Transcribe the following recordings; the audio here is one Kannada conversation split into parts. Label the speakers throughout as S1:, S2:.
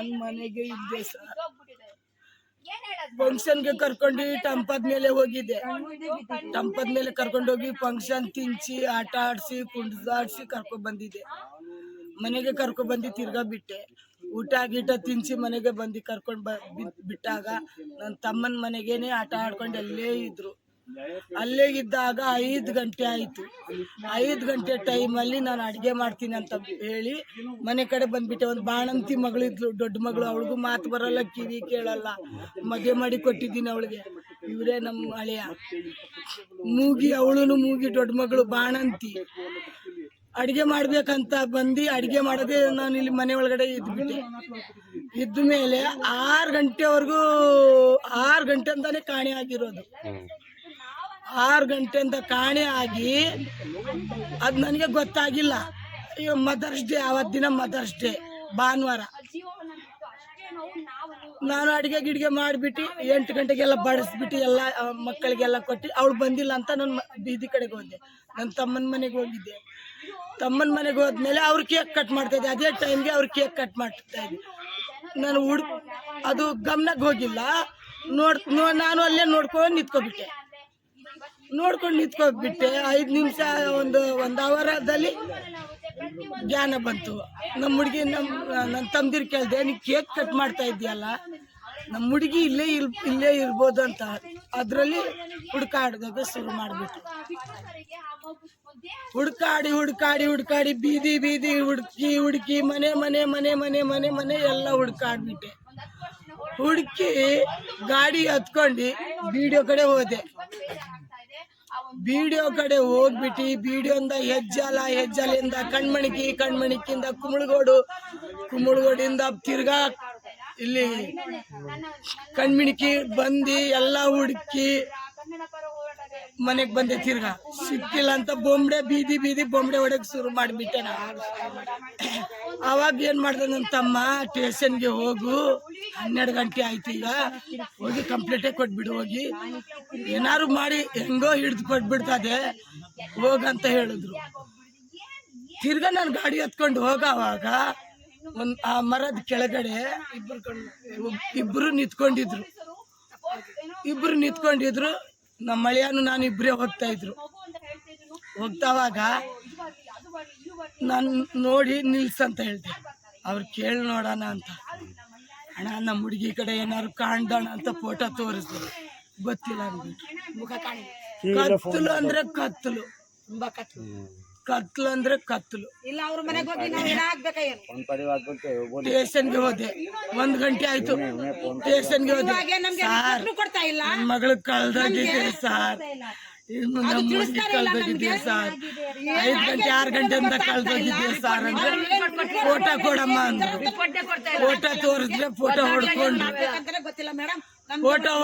S1: ನಾನು ಮನೆಗೆ ಇದ್ದೆ ಸರ್. ಫಂಕ್ಷನ್ಗೆ ಕರ್ಕೊಂಡು ಟಂಪದ ಮೇಲೆ ಹೋಗಿದ್ದೆ. ಟಂಪದ ಮೇಲೆ ಕರ್ಕೊಂಡೋಗಿ ಫಂಕ್ಷನ್ ತಿನ್ಸಿ ಆಟ ಆಡಿಸಿ ಕುಂಡ್ಸಾಡ್ಸಿ ಕರ್ಕೊಂಡ್ ಬಂದಿದ್ದೆ. ಮನೆಗೆ ಕರ್ಕೊಂಡ್ ಬಂದು ತಿರ್ಗಾ ಬಿಟ್ಟೆ. ಊಟ ಗೀಟ ತಿನ್ಸಿ ಮನೆಗೆ ಬಂದು ಕರ್ಕೊಂಡು ಬಿಟ್ಟಾಗ ನನ್ನ ತಮ್ಮನ ಮನೆಗೇನೆ ಆಟ ಆಡ್ಕೊಂಡು ಅಲ್ಲೇ ಇದ್ರು. ಅಲ್ಲೇ ಇದ್ದಾಗ 5 ಗಂಟೆ ಆಯಿತು. 5 ಗಂಟೆ ಟೈಮಲ್ಲಿ ನಾನು ಅಡುಗೆ ಮಾಡ್ತೀನಿ ಅಂತ ಹೇಳಿ ಮನೆ ಕಡೆ ಬಂದ್ಬಿಟ್ಟೆ. ಒಂದು ಬಾಣಂತಿ ಮಗಳು ಇದ್ಲು, ದೊಡ್ಡ ಮಗಳು. ಅವಳಿಗೂ ಮಾತು ಬರಲ್ಲ, ಕಿವಿ ಕೇಳಲ್ಲ. ಮದುವೆ ಮಾಡಿ ಕೊಟ್ಟಿದ್ದೀನಿ ಅವಳಿಗೆ. ಇವರೇ ನಮ್ಮ ಹಳೆಯ ಮೂಗಿ, ಅವಳು ಮೂಗಿ, ದೊಡ್ಡ ಮಗಳು ಬಾಣಂತಿ. ಅಡುಗೆ ಮಾಡ್ಬೇಕಂತ ಬಂದು ಅಡುಗೆ ಮಾಡೋದೇ ನಾನು ಇಲ್ಲಿ ಮನೆ ಒಳಗಡೆ ಇದ್ಬಿಟ್ಟೆ. ಇದ್ದ ಮೇಲೆ 6 ಗಂಟೆವರೆಗೂ 6 ಗಂಟೆ ಅಂತಾನೆ ಕಾಣೆ ಆಗಿರೋದು. 6 ಗಂಟೆಯಿಂದ ಕಾಣೆ ಆಗಿ ಅದು ನನಗೆ ಗೊತ್ತಾಗಿಲ್ಲ. ಮದರ್ಸ್ ಡೇ, ಆವತ್ತು ದಿನ ಮದರ್ಸ್ ಡೇ ಭಾನುವಾರ. ನಾನು ಅಡುಗೆ ಗಿಡ್ಗೆ ಮಾಡಿಬಿಟ್ಟು 8 ಗಂಟೆಗೆಲ್ಲ ಬಡಿಸ್ಬಿಟ್ಟು ಎಲ್ಲ ಮಕ್ಕಳಿಗೆಲ್ಲ ಕೊಟ್ಟು ಅವಳು ಬಂದಿಲ್ಲ ಅಂತ ನಾನು ಬೀದಿ ಕಡೆಗೆ ಹೋದೆ. ನನ್ನ ತಮ್ಮನ ಮನೆಗೆ ಹೋಗಿದ್ದೆ. ತಮ್ಮನ ಮನೆಗೆ ಹೋದ್ಮೇಲೆ ಅವ್ರು ಕೇಕ್ ಕಟ್ ಮಾಡ್ತಾಯಿದ್ದೆ. ಅದೇ ಟೈಮ್ಗೆ ಅವ್ರು ಕೇಕ್ ಕಟ್ ಮಾಡ್ತಾ ಇದ್ದೆ. ನಾನು ಅದು ಗಮನಕ್ಕೆ ಹೋಗಿಲ್ಲ. ನಾನು ಅಲ್ಲೇ ನೋಡ್ಕೊಂಡು ನಿಂತ್ಕೊಬಿಟ್ಟೆ. 5 ನಿಮಿಷ ಒಂದು ಅವರದಲ್ಲಿ ಜ್ಞಾನ ಬಂತು. ನಮ್ಮ ಹುಡುಗಿ ನನ್ನ ತಮ್ಮದಿರು ಕೇಳಿದೆ, ನೀವು ಕೇಕ್ ಕಟ್ ಮಾಡ್ತಾ ಇದ್ದೀಯಲ್ಲ, ನಮ್ಮ ಹುಡುಗಿ ಇಲ್ಲೇ ಇರ್ಬೋದು ಅಂತ. ಅದರಲ್ಲಿ ಹುಡುಕಾಡೋದಾಗ ಶುರು ಮಾಡಿಬಿಟ್ಟು ಹುಡುಕಾಡಿ ಬೀದಿ ಹುಡುಕಿ ಮನೆ ಎಲ್ಲ ಹುಡುಕಾಡ್ಬಿಟ್ಟೆ. ಹುಡುಕಿ ಗಾಡಿ ಹತ್ಕೊಂಡು ವಿಡಿಯೋ ಕಡೆ ಹೋದೆ. ವಿಡಿಯೋ ಕಡೆ ಹೋಗ್ಬಿಟ್ಟು ವಿಡಿಯೋಂದ ಹೆಜ್ಜಾಲಿಂದ ಕಣ್ಮಣಿಕಿಂದ ಕುಂಬಳಗೋಡಿಂದ ತಿರ್ಗಾ ಇಲ್ಲಿ ಕಣ್ಮಿಣಿಕಿ ಬಂದು ಎಲ್ಲ ಹುಡುಕಿ ಮನೆಗೆ ಬಂದೆ. ತಿರ್ಗಾ ಸಿಕ್ಕಿಲ್ಲ ಅಂತ ಬೀದಿ ಬೊಂಬೆ ಹೊಡಕ್ ಶುರು ಮಾಡಿಬಿಟ್ಟೆ ನಾನು. ಅವಾಗ ಏನು ಮಾಡ್ದೆ, ನನ್ನ ತಮ್ಮ ಸ್ಟೇಷನ್ಗೆ ಹೋಗು, 12 ಗಂಟೆ ಆಯ್ತು, ಈಗ ಹೋಗಿ ಕಂಪ್ಲೇಂಟೇ ಕೊಟ್ಬಿಡು, ಹೋಗಿ ಏನಾರು ಮಾಡಿ ಹೆಂಗೋ ಹಿಡಿದು ಕೊಟ್ಬಿಡ್ತದೆ ಹೋಗಂತ ಹೇಳಿದ್ರು. ತಿರ್ಗಾ ನಾನು ಗಾಡಿ ಹತ್ಕೊಂಡು ಹೋಗೋವಾಗ ಆ ಮರದ ಕೆಳಗಡೆ ಇಬ್ರು ನಿಂತ್ಕೊಂಡಿದ್ರು. ನಮ್ಮ ಮಳೆಯನ್ನು ನಾನು ಇಬ್ಬರೇ ಹೋಗ್ತಾವಾಗ ನಾನು ನೋಡಿ ನಿಲ್ಸಂತ ಹೇಳ್ದೆ. ಅವ್ರು ಕೇಳಿ ನೋಡೋಣ ಅಂತ. ಅಣ್ಣ, ನಮ್ಮ ಹುಡುಗಿ ಕಡೆ ಏನಾದ್ರು ಕಾಣ್ದಣ ಅಂತ ಫೋಟೋ ತೋರಿಸ್ದೆ. ಗೊತ್ತಿಲ್ಲ ಅಂದ್ಬಿಟ್ಟು. ಕತ್ತಲು ಅಂದ್ರೆ ಕತ್ತಲು ಇಲ್ಲ. ಅವ್ರ ಮನೆಗೆ ಹೋಗಿ ಸ್ಟೇಷನ್ಗೆ ಹೋದೆ. 1 ಗಂಟೆ ಆಯ್ತು. ಸ್ಟೇಷನ್ಗೆ ಹೋದೆ. ನನ್ನ ಮಗಳು ಕಳ್ದೋಗಿದೆ ಸರ್, ಇನ್ನು ನಮ್ಮ ಹುಡುಗಿ ಕಳ್ದೋಗಿದೆ ಸರ್. 5 ಗಂಟೆ 6 ಗಂಟೆಯಿಂದ ಕಳ್ದೋಗಿದೆ ಸರ್ ಅಂದ್ರೆ ಫೋಟೋ ಕೊಡಮ್ಮ ಅಂದ್ರು. ಫೋಟೋ ತೋರಿಸಿದ್ರೆ ಫೋಟೋ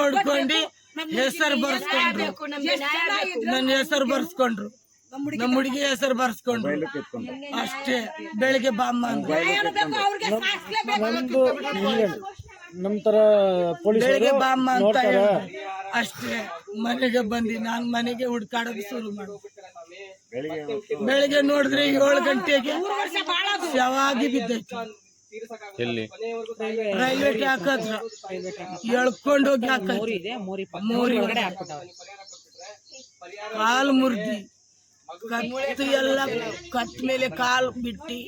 S1: ಹೊಡ್ಕೊಂಡು ಹೆಸರು ಬರ್ಸ್ಕೊಂಡ್ರು. ನನ್ನ ಹೆಸರು ಬರ್ಸ್ಕೊಂಡ್ರು, ನಮ್ಮ ಹುಡುಗಿ ಹೆಸರು ಬರ್ಸ್ಕೊಂಡ್ರು. ಅಷ್ಟೇ. ಬೆಳಿಗ್ಗೆ ಬಾಮ್ಮ ಅಂದ್ರು. ಬೆಳಿಗ್ಗೆ ಬಾಮ್ಮ ಅಂತ ಹೇಳಿದ್ರು. ಅಷ್ಟೇ. ಮನೆಗೆ ಬಂದು ನಾನು ಮನೆಗೆ ಹುಡ್ಕಾಡೋದು ಶುರು ಮಾಡಿದೆ. ಬೆಳಿಗ್ಗೆ ನೋಡಿದ್ರೆ 7 ಗಂಟೆಗೆ ಶವಾಗಿ ಬಿದ್ದೈತಿ. ರೈಲ್ವೆ ಹಾಕದ್ರ ಎಳ್ಕೊಂಡು ಹೋಗಿ ಕಾಲು ಮುರಿದಿ, ಕತ್ತು ಎಲ್ಲ ಕತ್ ಮೇಲೆ ಕಾಲು ಬಿಟ್ಟು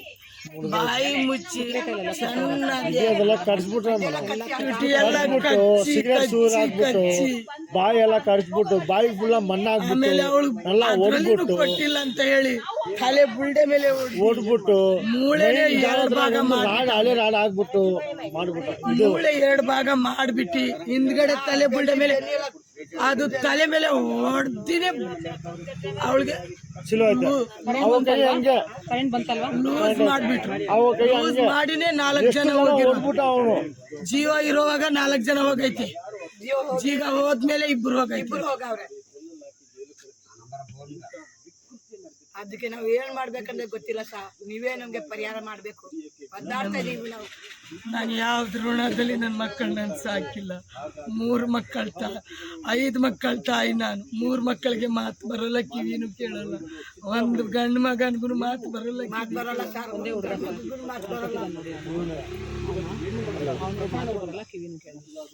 S1: ಬಾಯಿ ಮುಚ್ಚಿ ಚೆನ್ನಾಗಿ
S2: ಬಾಯಿ ಎಲ್ಲ ಕಡ್ಸ್ಬಿಟ್ಟು ಬಾಯಿ ಫುಲ್ಲ
S1: ಆಮೇಲೆ ಅವಳು ಕೊಟ್ಟಿಲ್ಲ ಅಂತ ಹೇಳಿ ತಲೆ ಬುಲ್ಡೆ ಮೇಲೆ
S2: ಓಡ್ಬಿಟ್ಟು
S1: ಮೂಳೆ 2 ಭಾಗ
S2: ಆಗ್ಬಿಟ್ಟು ಮಾಡ್ಬಿಟ್ಟು
S1: ಮೂಳೆ 2 ಭಾಗ ಮಾಡ್ಬಿಟ್ಟು ಹಿಂದ್ಗಡೆ ತಲೆ ಬುಲ್ಡೆ ಮೇಲೆ ಅದು ತಲೆ ಮೇಲೆ ಹೊಡ್ದಿನೇ ಅವಳಿಗೆ ಲೂಸ್ ಮಾಡ್ಬಿಟ್ರು. ಲೂಸ್ ಮಾಡಿನೇ 4 ಜನ ಹೋಗಿರೋ. ಜೀವ ಇರೋವಾಗ 4 ಜನ ಹೋಗೈತಿ. ಜೀವ ಹೋದ್ಮೇಲೆ 2 ಹೋಗೈತಿ. ಅದಕ್ಕೆ ನಾವು ಏನ್ ಮಾಡ್ಬೇಕಂದ್ರೆ ಗೊತ್ತಿಲ್ಲ ಸರ್. ನೀವೇ ನಮ್ಗೆ ಪರಿಹಾರ ಮಾಡ್ಬೇಕು. ಒದ್ದಾಡ್ತಾ ಇದೀವಿ ನಾವು. ನಾನು ಯಾವ್ದು ಋಣದಲ್ಲಿ ನನ್ನ ಮಕ್ಕಳು ನಾನು ಸಾಕಿಲ್ಲ. 3 ಮಕ್ಕಳ 5 ಮಕ್ಕಳ ತಾಯಿ ನಾನು. 3 ಮಕ್ಕಳಿಗೆ ಮಾತು ಬರೋಲ್ಲ, ಕಿವಿನೂ ಕೇಳಲ್ಲ. ಒಂದು ಗಂಡು ಮಗನಿಗೂ ಮಾತು ಬರೋಲ್ಲ, ಮಾತು ಬರೋಲ್ಲ ಸರ್. ಒಂದೇ ಹುಡುಗ ಮಾತು ಬರೋಲ್ಲ.
S3: ಅವ್ನಿಗೆ ಮಾತು ಬರಲ್ಲ ಕಿವಿನೂ ಕೇಳಲ್ಲ.